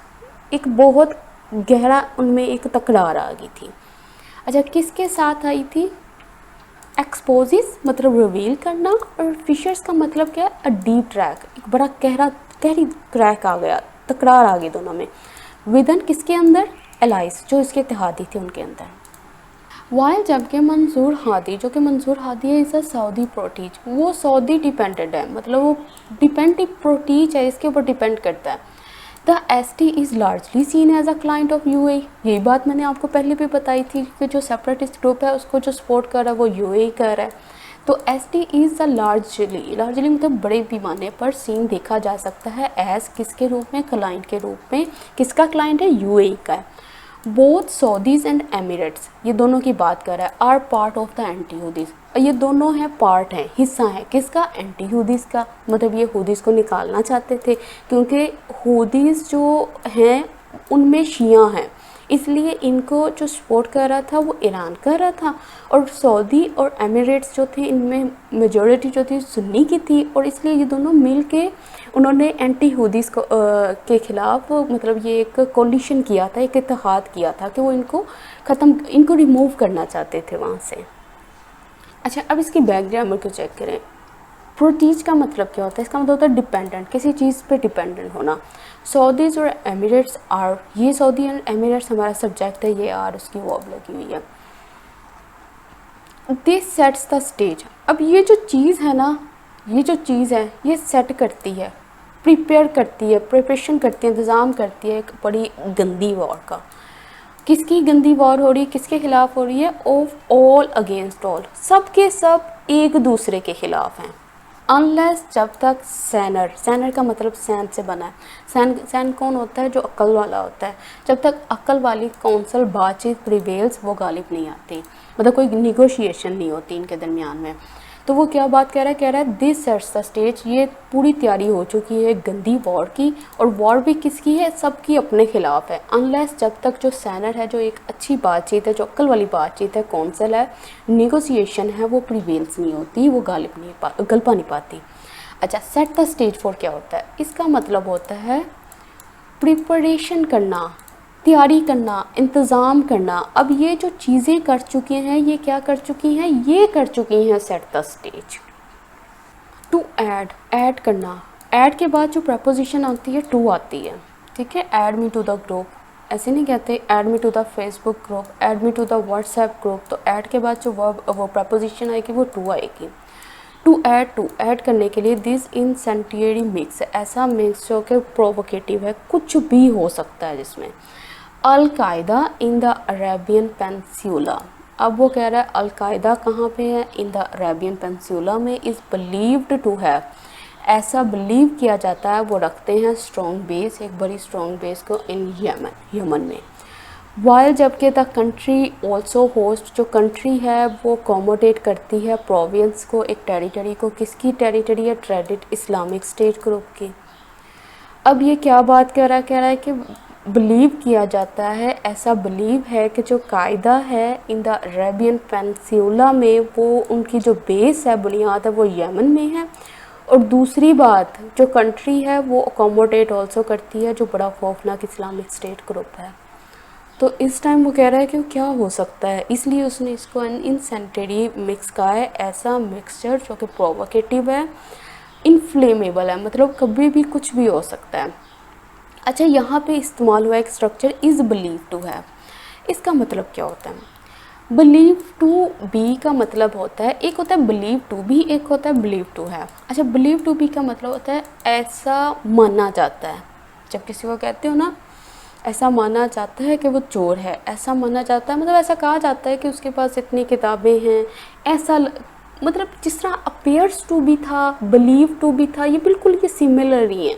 एक बहुत गहरा, उनमें एक तकरार आ गई थी। अच्छा, किसके साथ आई थी, एक्सपोजिस मतलब रिवील करना, और फिशर्स का मतलब क्या है, अ डीप ट्रैक, एक बड़ा गहरी क्रैक आ गया, तकरार आ गई दोनों में। विदन किसके अंदर, एलाइस, जो इसके इत्तेहादी थे उनके अंदर। वाइल, जबकि मंसूर हादी, जो कि मंसूर हादी है, इज़ अ सऊदी प्रोटीज, वो सऊदी डिपेंडेंट है, मतलब वो डिपेंडिव प्रोटीज है, इसके ऊपर डिपेंड करता है। The ST is largely seen as a client of UAE, यही बात मैंने आपको पहले भी बताई थी कि जो सेपरेटिस्ट ग्रुप है उसको जो सपोर्ट कर रहा है वो UAE कर रहा है। तो ST इज़ द लार्जली मतलब बड़े पैमाने पर सीन देखा जा सकता है एज किसके रूप में, क्लाइंट के रूप में। किसका क्लाइंट है, UAE का है। बोथ सऊदीज़ एंड एमिरेट्स, ये दोनों की बात कर रहा है, are part of the anti Houthis, और ये दोनों हैं पार्ट हैं, हिस्सा है किसका, एंटी हुदीस का। मतलब ये हुदीस को निकालना चाहते थे क्योंकि हुदीस जो हैं उनमें शिया हैं, इसलिए इनको जो सपोर्ट कर रहा था वो ईरान कर रहा था, और सऊदी और एमिरेट्स जो थे इनमें मेजॉरिटी जो थी सुन्नी की थी, और इसलिए ये दोनों मिल के उन्होंने एंटी हुदीस को के ख़िलाफ़ मतलब ये एक कोलिशन किया था, एक इत्तेहाद किया था कि वो इनको रिमूव करना चाहते थे वहाँ से। अच्छा, अब इसकी बैकग्राउंड को चेक करें। प्रोटीज का मतलब क्या होता है, इसका मतलब होता है डिपेंडेंट, किसी चीज़ पे डिपेंडेंट होना। सऊदीज़ और एमिरेट्स आर, ये सऊदी एंड एमिरेट्स हमारा सब्जेक्ट है, ये आर उसकी वर्ब लगी हुई है। This sets the stage. अब ये जो चीज़ है ना, ये जो चीज़ है ये सेट करती है, प्रिपेयर करती है, प्रिपरेशन करती है, इंतज़ाम करती है एक बड़ी गंदी वॉर का। किसकी गंदी वॉर हो रही है, किसके खिलाफ हो रही है, ऑफ ऑल अगेंस्ट ऑल, सब के सब एक दूसरे के खिलाफ हैं। अनलेस, जब तक सैनर का मतलब सैन से बना है। सैन कौन होता है, जो अक्ल वाला होता है। जब तक अक्ल वाली काउंसिल बातचीत प्रिवेल्स, वो गालिब नहीं आती, मतलब कोई निगोशिएशन नहीं होती इनके दरमियान में। तो वो क्या बात कह रहा है दिस सेट्स द स्टेज, ये पूरी तैयारी हो चुकी है गंदी वॉर की, और वॉर भी किसकी है, सबकी अपने खिलाफ है। अनलेस, जब तक जो सैनर है, जो एक अच्छी बातचीत है, जो अक्ल वाली बातचीत है, कौंसल है, निगोशिएशन है, वो प्रिवेल्स नहीं होती, वो गलपा नहीं पाती। अच्छा, सेट द स्टेज फॉर क्या होता है, इसका मतलब होता है प्रिपरेशन करना, तैयारी करना, इंतज़ाम करना। अब ये जो चीज़ें कर चुके हैं, ये क्या कर चुकी हैं, ये कर चुकी हैं set the stage. To add करना, ऐड के बाद जो प्रपोजिशन आती है टू आती है, ठीक है। Add me to the group, ऐसे नहीं कहते add me to the Facebook group, add me to the WhatsApp group. तो ऐड के बाद जो वो प्रपोजिशन आएगी वो टू आएगी। टू ऐड करने के लिए दिस इंसेंटियरी मिक्स, ऐसा मिक्स जो कि प्रोवोकेटिव है, कुछ भी हो सकता है जिसमें। Al Qaeda in the Arabian peninsula, अब वो कह रहा है अल-कायदा कहाँ पे है, इन द अरेबियन पेनिनसुला में, इज़ बिलीव्ड टू हैव, ऐसा बिलीव किया जाता है, वो रखते हैं स्ट्रॉन्ग बेस, एक बड़ी स्ट्रॉन्ग बेस को इन यमन में। वाइल, जबकि द कंट्री ऑल्सो होस्ट, जो कंट्री है वो अकोमोडेट करती है प्रोविंस को, एक टेरिटरी को। किसकी टेरिटरी है, ट्रेडिट इस्लामिक स्टेट ग्रुप की। अब ये क्या बात कह रहा है कि बिलीव किया जाता है, ऐसा बिलीव है कि जो कायदा है इन द अरेबियन पेनिनसुला में, वो उनकी जो बेस है, बुनियाद है, वो यमन में है। और दूसरी बात, जो कंट्री है वो अकोमोडेट ऑल्सो करती है जो बड़ा खौफनाक इस्लामिक स्टेट ग्रुप है। तो इस टाइम वो कह रहा है कि क्या हो सकता है, इसलिए उसने इसको इनसेंटरी मिक्स कहा है, ऐसा मिक्सचर जो कि प्रोवोकेटिव है, इनफ्लेमेबल है, मतलब कभी भी कुछ भी हो सकता है। अच्छा, यहाँ पे इस्तेमाल हुआ एक structure is believe to have, इसका मतलब क्या होता है, बिलीव टू बी का मतलब होता है, एक होता है बिलीव टू बी, एक होता है बिलीव टू हैव। अच्छा, बिलीव टू बी का मतलब होता है ऐसा माना जाता है, जब किसी को कहते हो ना ऐसा माना जाता है कि वो चोर है, ऐसा माना जाता है, मतलब ऐसा कहा जाता है कि उसके पास इतनी किताबें हैं, ऐसा मतलब जिस तरह अपेयर्स टू बी था, बिलीव टू बी था, ये बिल्कुल ये सिमिलर ही है।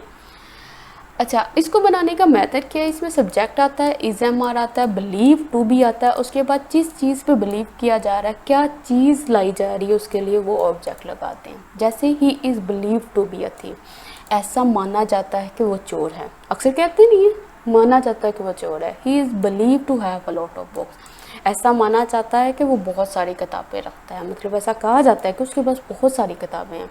अच्छा, इसको बनाने का मेथड क्या है, इसमें सब्जेक्ट आता है, इज़-एम-आर आता है, बिलीव टू भी आता है, उसके बाद जिस चीज़ पे बिलीव किया जा रहा है, क्या चीज़ लाई जा रही है, उसके लिए वो ऑब्जेक्ट लगाते हैं। जैसे he is believe to be a thief, ऐसा माना जाता है कि वो चोर है, अक्सर कहते नहीं है, माना जाता है कि वो चोर है। He is believe to have a lot of books, ऐसा माना जाता है कि वो बहुत सारी किताबें रखता है, मतलब ऐसा कहा जाता है कि उसके पास बहुत सारी किताबें हैं,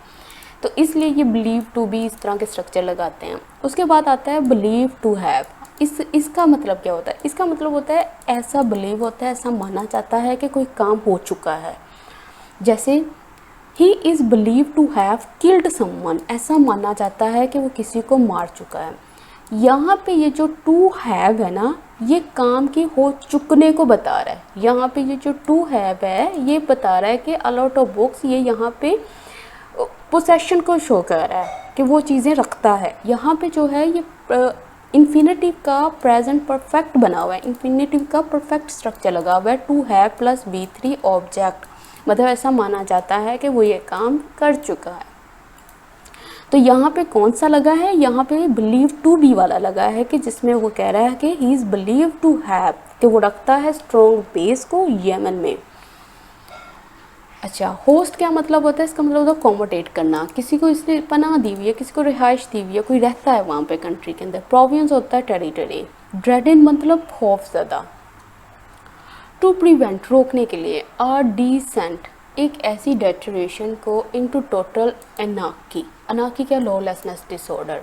तो इसलिए ये बिलीव टू भी इस तरह के स्ट्रक्चर लगाते हैं। उसके बाद आता है बिलीव टू हैव, इसका मतलब क्या होता है, इसका मतलब होता है ऐसा बिलीव होता है, ऐसा माना जाता है कि कोई काम हो चुका है। जैसे he is believe to have killed someone, ऐसा माना जाता है कि वो किसी को मार चुका है। यहाँ पे ये जो टू हैव है ना, ये काम की हो चुकने को बता रहा है। यहाँ पे ये जो टू हैव है ये बता रहा है कि अ लॉट ऑफ बुक्स, ये यहाँ पे पोसेशन को शो कर रहा है कि वो चीज़ें रखता है। यहाँ पे जो है ये इन्फिनेटिव का प्रेजेंट परफेक्ट बना हुआ है, इन्फिनेटिव का परफेक्ट स्ट्रक्चर लगा हुआ है, to have plus V3 object, मतलब ऐसा माना जाता है कि वो ये काम कर चुका है। तो यहाँ पे कौन सा लगा है, यहाँ पे बिलीव टू बी वाला लगा है कि जिसमें वो कह रहा है कि he is believe to have, कि वो रखता है स्ट्रॉन्ग बेस को यमन में। अच्छा, होस्ट क्या मतलब होता है? इसका मतलब होता है अकोमोडेट करना, किसी को इसने पनाह दी हुई है, किसी को रिहाइश दी हुई है, कोई रहता है वहाँ पे कंट्री के अंदर। प्रोविंस होता है टेरिटरी। ड्रेडेन मतलब खौफ ज़दा। टू प्रिवेंट रोकने के लिए, आर डिसेंट एक ऐसी डेटरेशन को इनटू टोटल अनाकी, अनाकी क्या लॉलेसनेस डिसऑर्डर,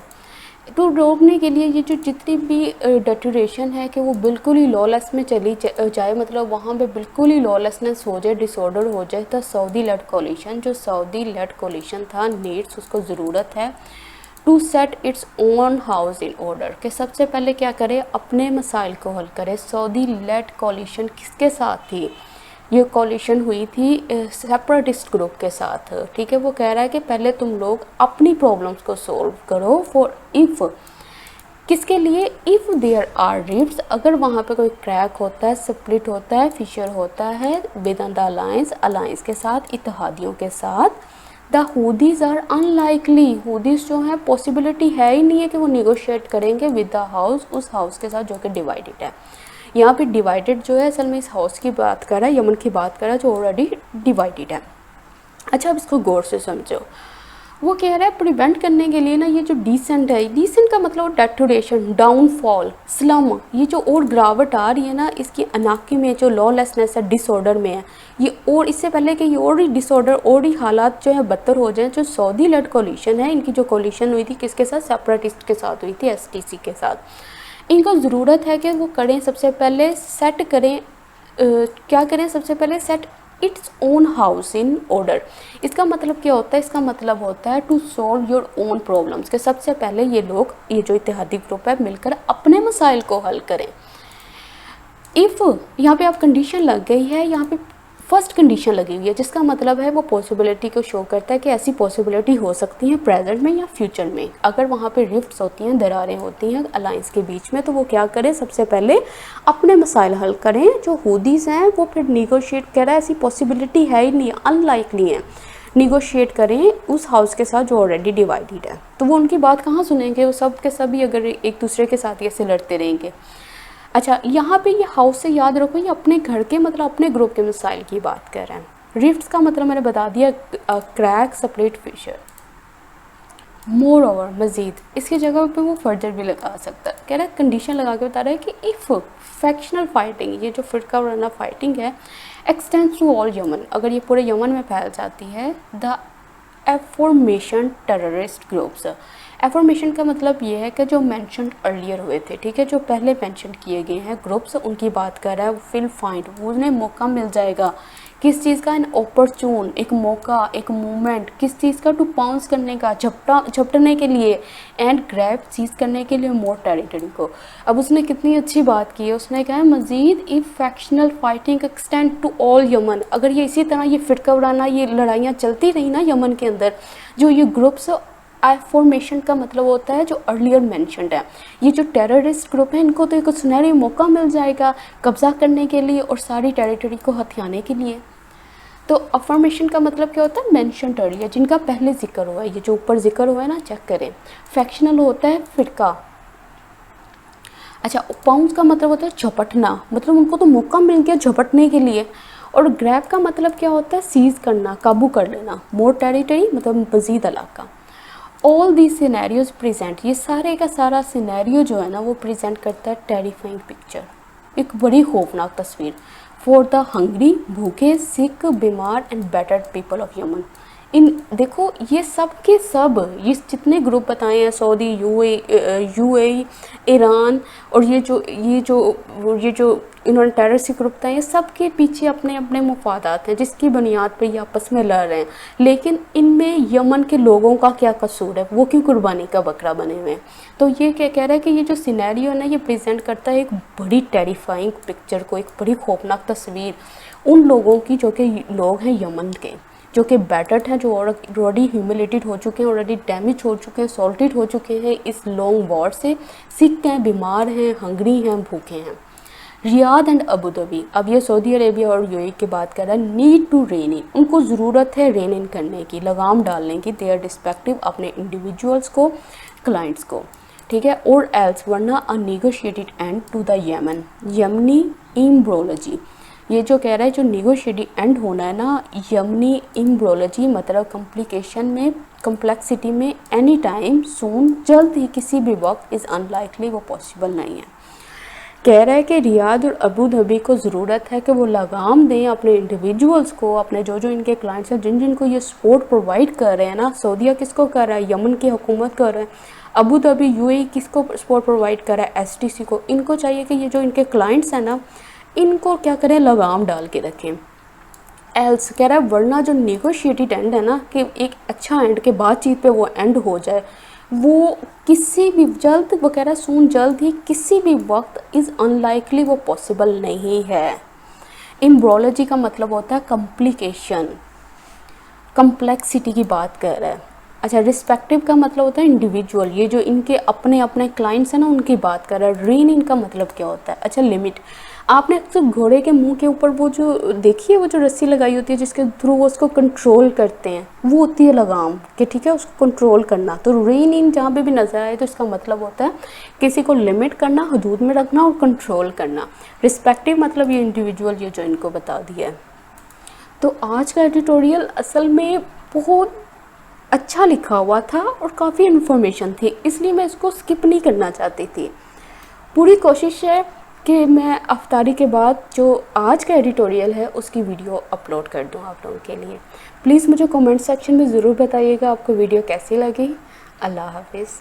तो रोकने के लिए ये जो जितनी भी डेटरेशन है कि वो बिल्कुल ही लॉलेस में चली जाए, मतलब वहाँ पे बिल्कुल ही लॉलेसनेस हो जाए, डिसऑर्डर हो जाए। तो सऊदी लेड कोलिशन, जो सऊदी लेड कोलिशन था, नीड्स उसको ज़रूरत है to set its own house in order, कि सबसे पहले क्या करे, अपने मसाइल को हल करे। सऊदी लेड कोलिशन किसके साथ थी? ये कोलिशन हुई थी सेपरेटिस्ट ग्रुप के साथ, ठीक है। वो कह रहा है कि पहले तुम लोग अपनी प्रॉब्लम्स को सॉल्व करो, फॉर इफ़, किसके लिए? इफ़ देयर आर रिफ्ट्स, अगर वहाँ पे कोई क्रैक होता है, स्प्लिट होता है, फिशर होता है विद द अलायंस, अलायंस के साथ, इत्तेहादियों के साथ, द हुदीज़ आर अनलाइकली, हुदीज़ जो हैं पॉसिबिलिटी है ही नहीं है कि वो निगोशिएट करेंगे विद द हाउस, उस हाउस के साथ जो कि डिवाइडेड है। यहाँ पे डिवाइडेड जो है असल में इस हाउस की बात कर रहा है, यमन की बात कर रहा है जो ऑलरेडी डिवाइडेड है। अच्छा, अब इसको गौर से समझो। वो कह रहा है प्रिवेंट करने के लिए ना, ये जो डिसेंट है, डिसेंट का मतलब डेटोरेशन, डाउनफॉल, स्लम, ये जो और गिरावट आ रही है ना इसकी अनाकी में, जो लॉलेसनेस है, डिसऑर्डर में है ये, और इससे पहले कि ये और ही डिसऑर्डर और ही हालात जो है बदतर हो जाएं, जो सऊदी लेड कोलिशन है, इनकी जो कोलिशन हुई थी किसके साथ? सेपरेटिस्ट के साथ हुई थी, एसटीसी के साथ। इनको ज़रूरत है कि वो करें, सबसे पहले सेट करें, क्या करें? सबसे पहले set its own house in order. इसका मतलब क्या होता है? इसका मतलब होता है to solve your own problems, के सबसे पहले ये लोग, ये जो इत्तेहादी ग्रुप है, मिलकर अपने मसाइल को हल करें। इफ़ यहाँ पे आप कंडीशन लग गई है, यहाँ पे फर्स्ट कंडीशन लगी हुई है, जिसका मतलब है वो पॉसिबिलिटी को शो करता है कि ऐसी पॉसिबिलिटी हो सकती है प्रेजेंट में या फ्यूचर में। अगर वहाँ पे रिफ्ट्स होती हैं, दरारें होती हैं अलायंस के बीच में, तो वो क्या करें? सबसे पहले अपने मसाइल हल करें। जो हुदीज़ हैं वो फिर निगोशिएट कर रहा है, ऐसी पॉसिबिलिटी है ही नहीं, अनलाइकली है, निगोशिएट करें उस हाउस के साथ जो ऑलरेडी डिवाइडेड है। तो वो उनकी बात कहाँ सुनेंगे? वो सब के सभी अगर एक दूसरे के साथ ऐसे लड़ते रहेंगे। अच्छा, यहाँ पे ये हाउस से याद रखो, ये अपने घर के, मतलब अपने ग्रुप के मसाइल की बात कर रहे हैं। रिफ्ट्स का मतलब मैंने बता दिया, crack, split, fissure. Moreover, मज़ीद, इसकी जगह पे वो फर्दर भी लगा सकता है। कह रहा है, कंडीशन लगा के बता रहा है कि इफ़ फैक्शनल फाइटिंग, ये जो फ़िरका वाराना फाइटिंग है, एक्सटेंड्स टू ऑल यमन, अगर ये पूरे यमन में फैल जाती है, the affirmation terrorist groups. Affirmation का मतलब ये है कि जो मेंशन अर्लियर हुए थे, ठीक है, जो पहले मेंशन किए गए हैं ग्रुप्स, उनकी बात कर रहा है। विल फाइंड, उन्हें मौका मिल जाएगा, किस चीज़ का? एन अपॉर्चून, एक मौका, एक मूवमेंट, किस चीज़ का? टू पाउंस करने का, झपटने के लिए, एंड ग्रैब, सीज करने के लिए, मोर टेरिटरी को। अब उसने कितनी अच्छी बात की है, उसने कहा है मज़ीद if factional fighting extend to all Yemen, अगर ये इसी तरह ये फ़िरका वाराना ये लड़ाइयाँ चलती रही ना यमन के अंदर, जो ये ग्रुप्स, फॉर्मेशन का मतलब होता है जो अर्लियर मेंशन्ड है, ये जो टेररिस्ट ग्रुप है इनको तो एक सुनहरी मौका मिल जाएगा कब्जा करने के लिए और सारी टेरिटरी को हथियाने के लिए। तो अफर्मेशन का मतलब क्या होता है? मेंशन्ड अर्लियर, जिनका पहले जिक्र हुआ है, ये जो ऊपर जिक्र हुआ है ना, चेक करें। फैक्शनल होता है फिरका। अच्छा, पाउंस का मतलब होता है झपटना, मतलब उनको तो मौका मिल गया झपटने के लिए। और ग्रैब का मतलब क्या होता है? सीज करना, काबू कर लेना। मोर टेरिटरी मतलब मज़ीद इलाका। ऑल दी सिनेरियोज प्रेजेंट, ये सारे का सारा सिनेरियो जो है ना वो प्रेजेंट करता है टेरिफाइंग पिक्चर, एक बड़ी खौफनाक तस्वीर। फॉर द हंग्री, भूखे, सिक, बीमार and battered people of Yemen. इन देखो ये सब के सब, ये जितने ग्रुप बताए हैं, सऊदी, यूएई, ईरान, और ये जो इन्होंने टेररिस्ट ग्रुप बताए, ये सब के पीछे अपने अपने मुफादात हैं जिसकी बुनियाद पर ये आपस में लड़ रहे हैं। लेकिन इनमें यमन के लोगों का क्या कसूर है? वो क्यों कुर्बानी का बकरा बने हुए हैं? तो ये क्या कह रहा है कि ये जो सिनेरियो है ना, ये प्रेजेंट करता है एक बड़ी टेरिफाइंग पिक्चर को, एक बड़ी खौफनाक तस्वीर उन लोगों की जो कि लोग हैं यमन के, जो कि बैटर्ड हैं, जो ऑलरेडी ह्यूमिलेटेड हो चुके हैं, ऑलरेडी डैमेज हो चुके हैं, सॉल्टेड हो चुके हैं इस लॉन्ग वॉर से, सिक हैं, बीमार हैं, हंगरी हैं, भूखे हैं। रियाद एंड अबू धाबी, अब ये सऊदी अरेबिया और यूएई की बात कर रहा है। नीड टू रेन इन, उनको ज़रूरत है रेन इन करने की, लगाम डालने की, देयर डिस्पेक्टिव, अपने इंडिविजुअल्स को, क्लाइंट्स को, ठीक है। और एल्स, वरना a negotiated end to the Yemen, Yemeni imbroglio, ये जो कह रहा है जो नेगोशिएटिव एंड होना है ना, यमनी एम्ब्रियोलॉजी मतलब कॉम्प्लिकेशन में, कॉम्प्लेक्सिटी में, एनी टाइम सून, जल्द ही, किसी भी वक्त, इज़ अनलाइकली, वो पॉसिबल नहीं है। कह रहा है कि रियाद और अबू धाबी को ज़रूरत है कि वो लगाम दें अपने इंडिविजुअल्स को, अपने जो जो इनके क्लाइंट्स हैं, जिन जिनको ये सपोर्ट प्रोवाइड कर रहे हैं ना। सऊदीया किसको कर रहा है? यमन की हुकूमत कर रहा है। अबू धाबी यूएई किसको सपोर्ट प्रोवाइड कर रहा है? एसटीसी को। इनको चाहिए कि ये जो इनके क्लाइंट्स हैं ना, इनको क्या करें? लगाम डाल के रखें। एल्स कह रहा है वरना जो नेगोशिएटेड एंड है ना, कि एक अच्छा एंड के बातचीत पे वो एंड हो जाए, वो किसी भी जल्द, वो कह रहा है सून, जल्द ही, किसी भी वक्त, इज़ अनलाइकली, वो पॉसिबल नहीं है। एम्ब्रियोलॉजी का मतलब होता है कॉम्प्लिकेशन, कम्प्लेक्सिटी की बात कर रहा है। अच्छा, रिस्पेक्टिव का मतलब होता है इंडिविजुअल, ये जो इनके अपने अपने क्लाइंट्स हैं ना, उनकी बात कर रहा है। रेन इनका मतलब क्या होता है? अच्छा, लिमिट। आपने अक्सर घोड़े के मुंह के ऊपर वो जो देखिए, वो जो रस्सी लगाई होती है जिसके थ्रू वो उसको कंट्रोल करते हैं, वो होती है लगाम, कि ठीक है, उसको कंट्रोल करना। तो रेन इन जहाँ पे भी नजर आए तो इसका मतलब होता है किसी को लिमिट करना, हदूद में रखना और कंट्रोल करना। रिस्पेक्टिव मतलब ये इंडिविजुअल, ये जो इनको बता दिया है। तो आज का एडिटोरियल असल में बहुत अच्छा लिखा हुआ था और काफ़ी इन्फॉर्मेशन थी, इसलिए मैं इसको स्किप नहीं करना चाहती थी। पूरी कोशिश है कि मैं अफ्तारी के बाद जो आज का एडिटोरियल है उसकी वीडियो अपलोड कर दूं आप लोगों के लिए। प्लीज़ मुझे कमेंट सेक्शन में ज़रूर बताइएगा आपको वीडियो कैसी लगी। अल्लाह हाफिज़।